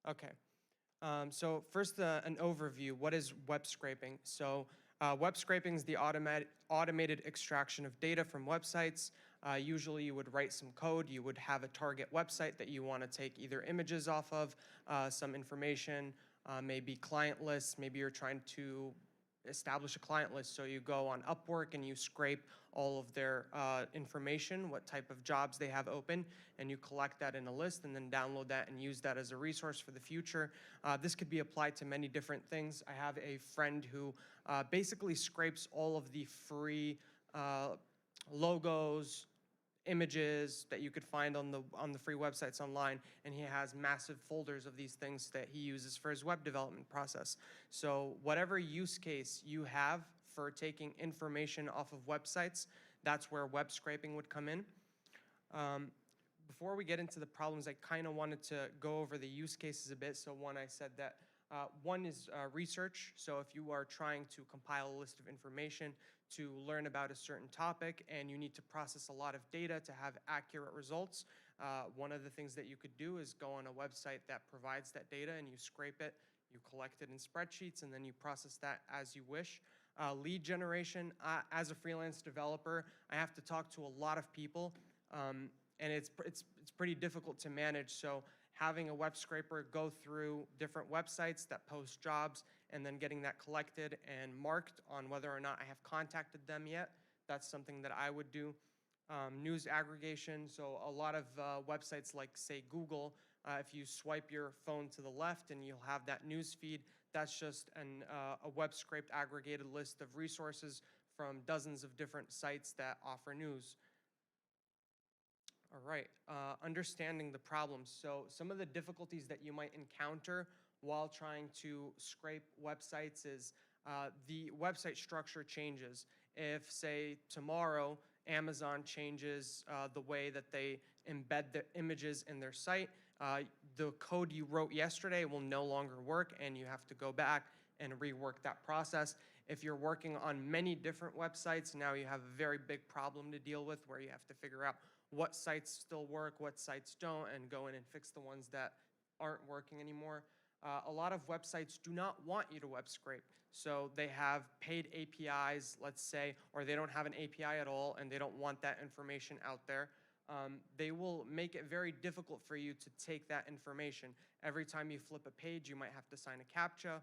Okay. So first, an overview. What is web scraping? So web scraping is the automated extraction of data from websites. Usually you would write some code. You would have a target website that you want to take either images off of, some information, maybe client lists. Maybe you're trying to establish a client list. So you go on Upwork and you scrape all of their information, what type of jobs they have open, and you collect that in a list and then download that and use that as a resource for the future. This could be applied to many different things. I have a friend who basically scrapes all of the free logos, images that you could find on the free websites online, and he has massive folders of these things that he uses for his web development process. So whatever use case you have for taking information off of websites, that's where web scraping would come in. Before we get into the problems, I kind of wanted to go over the use cases a bit. So one, I said that one is research. So if you are trying to compile a list of information to learn about a certain topic and you need to process a lot of data to have accurate results, one of the things that you could do is go on a website that provides that data and you scrape it, you collect it in spreadsheets, and then you process that as you wish. Lead generation, as a freelance developer, I have to talk to a lot of people, and it's pretty difficult to manage. So having a web scraper go through different websites that post jobs and then getting that collected and marked on whether or not I have contacted them yet, that's something that I would do. News aggregation, so a lot of websites like, say, Google, if you swipe your phone to the left and you'll have that news feed, that's just a web scraped aggregated list of resources from dozens of different sites that offer news. All right, understanding the problems. So some of the difficulties that you might encounter while trying to scrape websites is the website structure changes. If, say, tomorrow Amazon changes the way that they embed the images in their site, the code you wrote yesterday will no longer work and you have to go back and rework that process. If you're working on many different websites, now you have a very big problem to deal with where you have to figure out what sites still work, what sites don't, and go in and fix the ones that aren't working anymore. A lot of websites do not want you to web scrape. So they have paid APIs, let's say, or they don't have an API at all and they don't want that information out there. They will make it very difficult for you to take that information. Every time you flip a page, you might have to sign a CAPTCHA.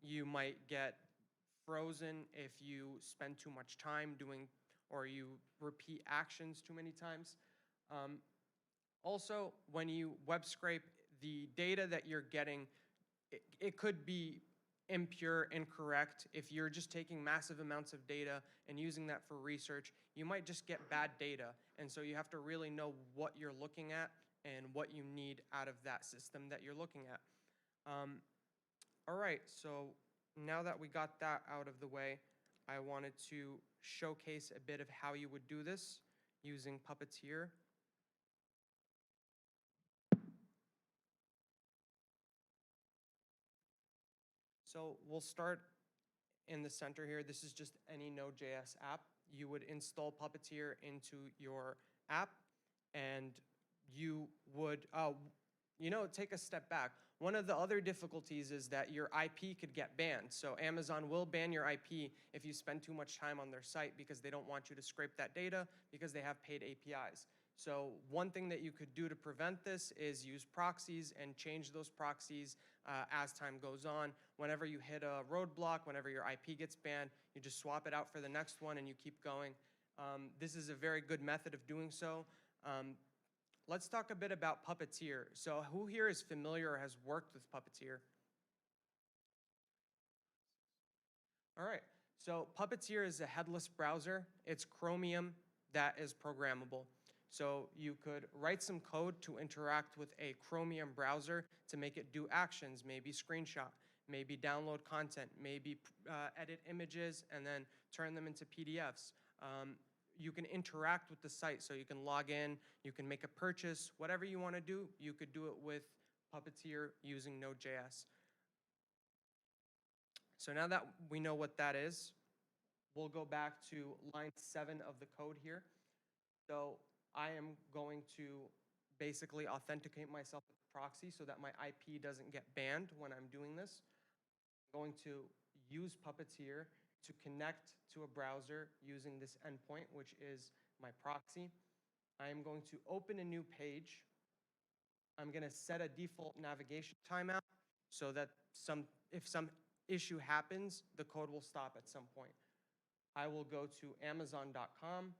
You might get frozen if you spend too much time doing or you repeat actions too many times. Also, when you web scrape, the data that you're getting, it could be impure, incorrect. If you're just taking massive amounts of data and using that for research, you might just get bad data. And so you have to really know what you're looking at and what you need out of that system that you're looking at. All right, so now that we got that out of the way, I wanted to showcase a bit of how you would do this using Puppeteer. So we'll start in the center here. This is just any Node.js app. You would install Puppeteer into your app, and you would, take a step back. One of the other difficulties is that your IP could get banned. So Amazon will ban your IP if you spend too much time on their site because they don't want you to scrape that data because they have paid APIs. So one thing that you could do to prevent this is use proxies and change those proxies as time goes on. Whenever you hit a roadblock, whenever your IP gets banned, you just swap it out for the next one and you keep going. This is a very good method of doing so. Let's talk a bit about Puppeteer. So who here is familiar or has worked with Puppeteer? All right, so Puppeteer is a headless browser. It's Chromium that is programmable. So you could write some code to interact with a Chromium browser to make it do actions, maybe screenshot, maybe download content, maybe edit images and then turn them into PDFs. You can interact with the site, so you can log in, you can make a purchase, whatever you want to do, you could do it with Puppeteer using Node.js. So now that we know what that is, we'll go back to line 7 of the code here. So I am going to basically authenticate myself with proxy so that my IP doesn't get banned when I'm doing this. I'm going to use Puppeteer to connect to a browser using this endpoint, which is my proxy. I am going to open a new page. I'm going to set a default navigation timeout so that if some issue happens, the code will stop at some point. I will go to Amazon.com.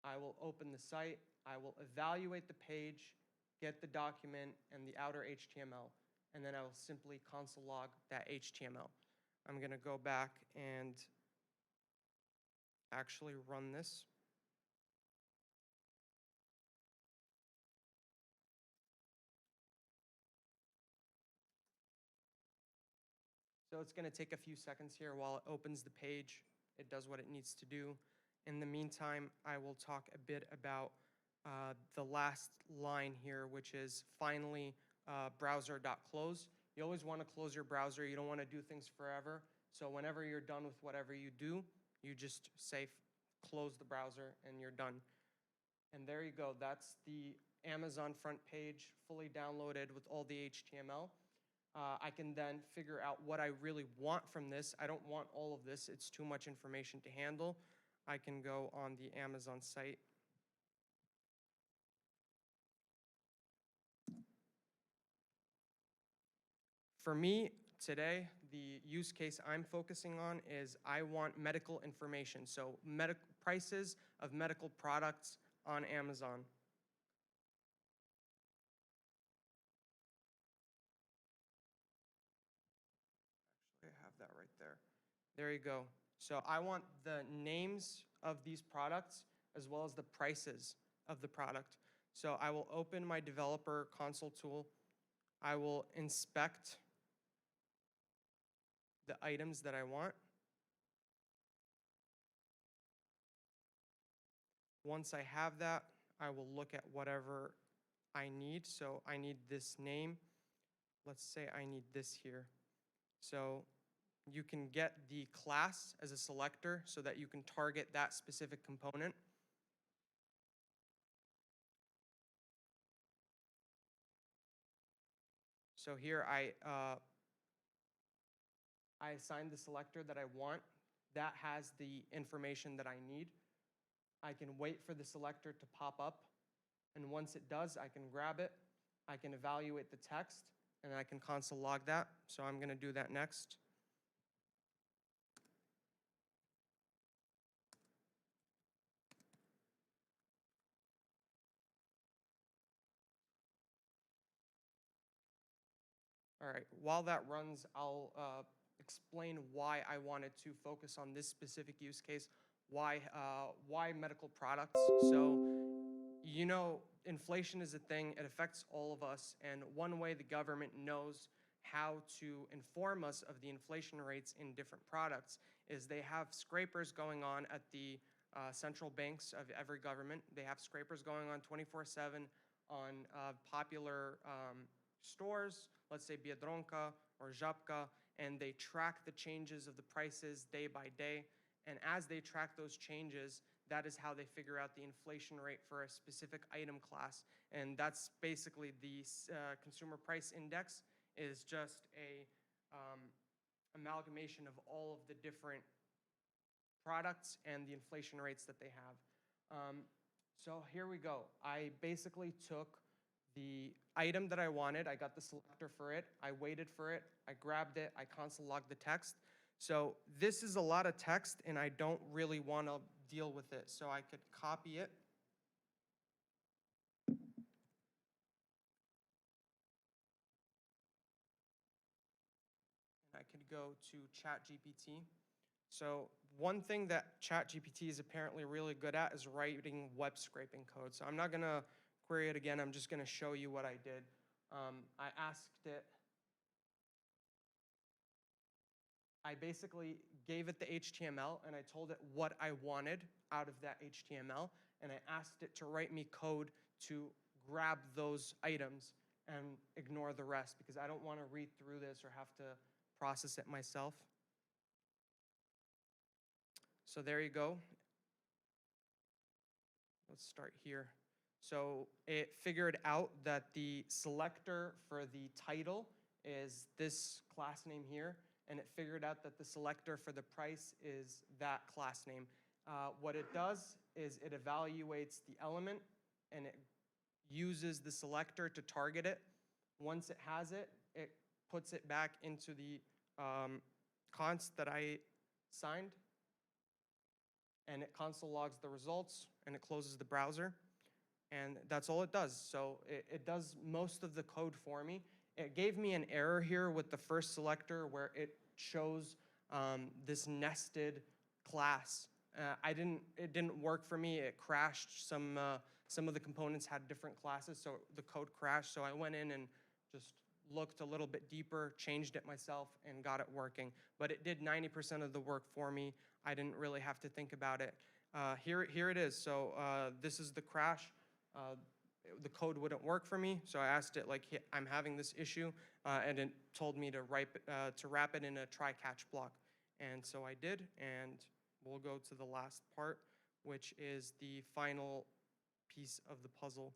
I will open the site. I will evaluate the page, get the document and the outer HTML, and then I will simply console log that HTML. I'm going to go back and actually run this. So it's going to take a few seconds here while it opens the page. It does what it needs to do. In the meantime, I will talk a bit about the last line here, which is finally browser.close. You always want to close your browser. You don't want to do things forever. So whenever you're done with whatever you do, you just say close the browser and you're done. And there you go. That's the Amazon front page, fully downloaded with all the HTML. I can then figure out what I really want from this. I don't want all of this. It's too much information to handle. I can go on the Amazon site. For me, today, the use case I'm focusing on is I want medical information. So prices of medical products on Amazon. I have that right there. There you go. So I want the names of these products as well as the prices of the product. So I will open my developer console tool. I will inspect the items that I want. Once I have that, I will look at whatever I need. So I need this name. Let's say I need this here. So you can get the class as a selector so that you can target that specific component. So here I assign the selector that I want. That has the information that I need. I can wait for the selector to pop up. And once it does, I can grab it. I can evaluate the text, and I can console log that. So I'm going to do that next. All right, while that runs, I'll explain why I wanted to focus on this specific use case, why medical products. So, you know, inflation is a thing, it affects all of us, and one way the government knows how to inform us of the inflation rates in different products is they have scrapers going on at the central banks of every government. They have scrapers going on 24/7 on popular stores, let's say Biedronka or Żabka, and they track the changes of the prices day by day. And as they track those changes, that is how they figure out the inflation rate for a specific item class. And that's basically the consumer price index is just a amalgamation of all of the different products and the inflation rates that they have. So here we go. I basically took the item that I wanted. I got the selector for it. I waited for it. I grabbed it. I console logged the text. So this is a lot of text, and I don't really want to deal with it. So I could copy it. And I could go to ChatGPT. So one thing that ChatGPT is apparently really good at is writing web scraping code. So I'm not going to query it again. I'm just going to show you what I did. I asked it. I basically gave it the HTML, and I told it what I wanted out of that HTML, and I asked it to write me code to grab those items and ignore the rest because I don't want to read through this or have to process it myself. So there you go. Let's start here. So it figured out that the selector for the title is this class name here, and it figured out that the selector for the price is that class name. What it does is it evaluates the element, and it uses the selector to target it. Once it has it, it puts it back into the const that I signed, and it console logs the results, and it closes the browser. And that's all it does. So it does most of the code for me. It gave me an error here with the first selector where it shows this nested class. It didn't work for me. It crashed. Some of the components had different classes, so the code crashed. So I went in and just looked a little bit deeper, changed it myself, and got it working. But it did 90% of the work for me. I didn't really have to think about it. Here it is. So this is the crash. The code wouldn't work for me, so I asked it like, I'm having this issue, and it told me to wrap it in a try-catch block. And so I did, and we'll go to the last part, which is the final piece of the puzzle.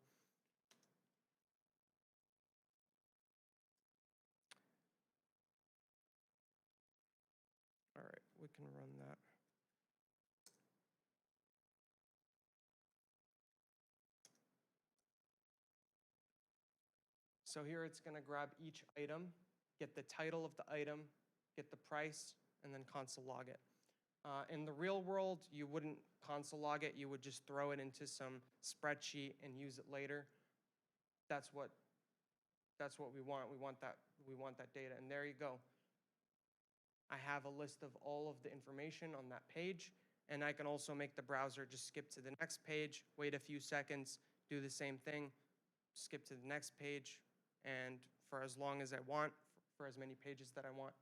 All right, we can run that. So here it's going to grab each item, get the title of the item, get the price, and then console log it. In the real world, you wouldn't console log it. You would just throw it into some spreadsheet and use it later. That's what we want. We want that data, and there you go. I have a list of all of the information on that page, and I can also make the browser just skip to the next page, wait a few seconds, do the same thing, skip to the next page, and for as long as I want, for as many pages that I want.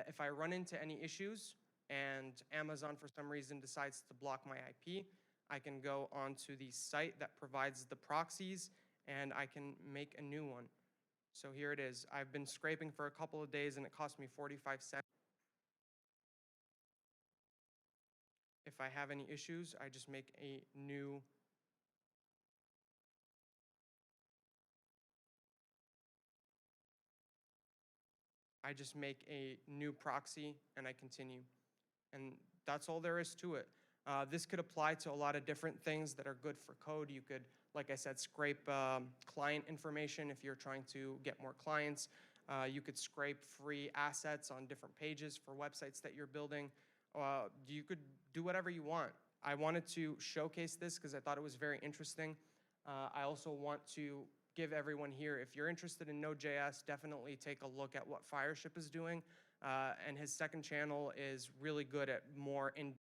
If I run into any issues and Amazon for some reason decides to block my IP, I can go onto the site that provides the proxies, and I can make a new one. So here it is. I've been scraping for a couple of days, and it cost me 45 cents. If I have any issues, I just make a new proxy, and I continue. And that's all there is to it. This could apply to a lot of different things that are good for code. You could, like I said, scrape client information if you're trying to get more clients. You could scrape free assets on different pages for websites that you're building. You could do whatever you want. I wanted to showcase this because I thought it was very interesting. I also want to give everyone here, if you're interested in Node.js, definitely take a look at what Fireship is doing. And his second channel is really good at more in